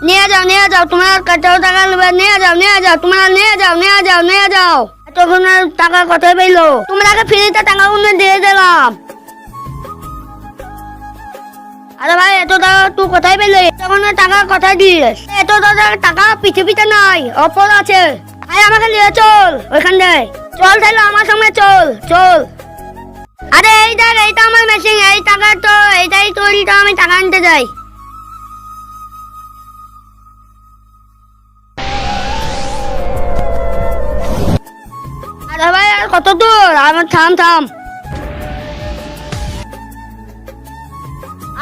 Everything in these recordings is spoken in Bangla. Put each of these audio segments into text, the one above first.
নিয়ে যাও তোমার কত টাকা নেবে, নিয়ে যাও তোমরা নিয়ে যাও। এতক্ষণ টাকা কোথায় পেলো? তোমরা ফ্রিতে টাকা দিয়ে দিলাম। আরে ভাই এত টাকা তুই কোথায় পেলে? তখন টাকা কোথায় দিস? এত টাকা পৃথিবীতে নাই, অপর আছে। ভাই আমাকে নিয়ে চল ওইখান থেকে, চল তাহলে আমার সঙ্গে চল। আরে এই দেখ, এইটা আমার মেশিন, এই টাকা তো এইটাই তৈরি, তো আমি টাকা আনতে যাই। আরে ভাই আর কত দূর? আমার থাম।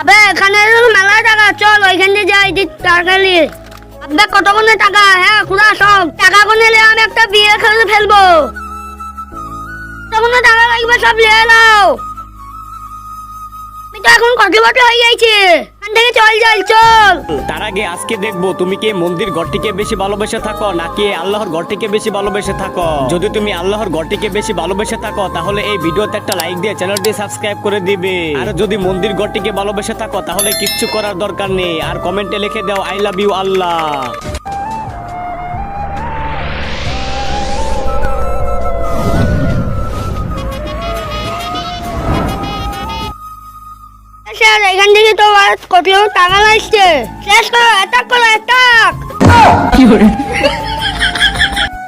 আবে এখানে মেলা টাকা, চল ওইখানে যাই টাকা নিয়ে। আবে কতক্ষণে টাকা? হ্যাঁ খুড়া সব টাকা গুনে আমি একটা বিয়ে করে ফেলবো। কতক্ষণে টাকা লাগবে সব নিয়ে নাও। আমি তো এখন কত বছর হয়ে গেছে, এখান থেকে চল। তার আগে আজকে দেখবো তুমি কি মন্দির ঘরটিকে বেশি ভালোবেসে থাকো নাকি আল্লাহর ঘরটিকে বেশি ভালোবেসে থাকো। যদি তুমি আল্লাহর ঘরটিকে বেশি ভালোবেসে থাকো তাহলে এই ভিডিওতে একটা লাইক দিয়ে চ্যানেলটি সাবস্ক্রাইব করে দিবে। আর যদি মন্দির ঘরটিকে ভালোবেসে থাকো তাহলে কিচ্ছু করার দরকার নেই, আর কমেন্টে লিখে দাও I love you Allah. Sir এখান থেকে তো কত টাকা লাগছে, শেষ করো, অ্যাটাক।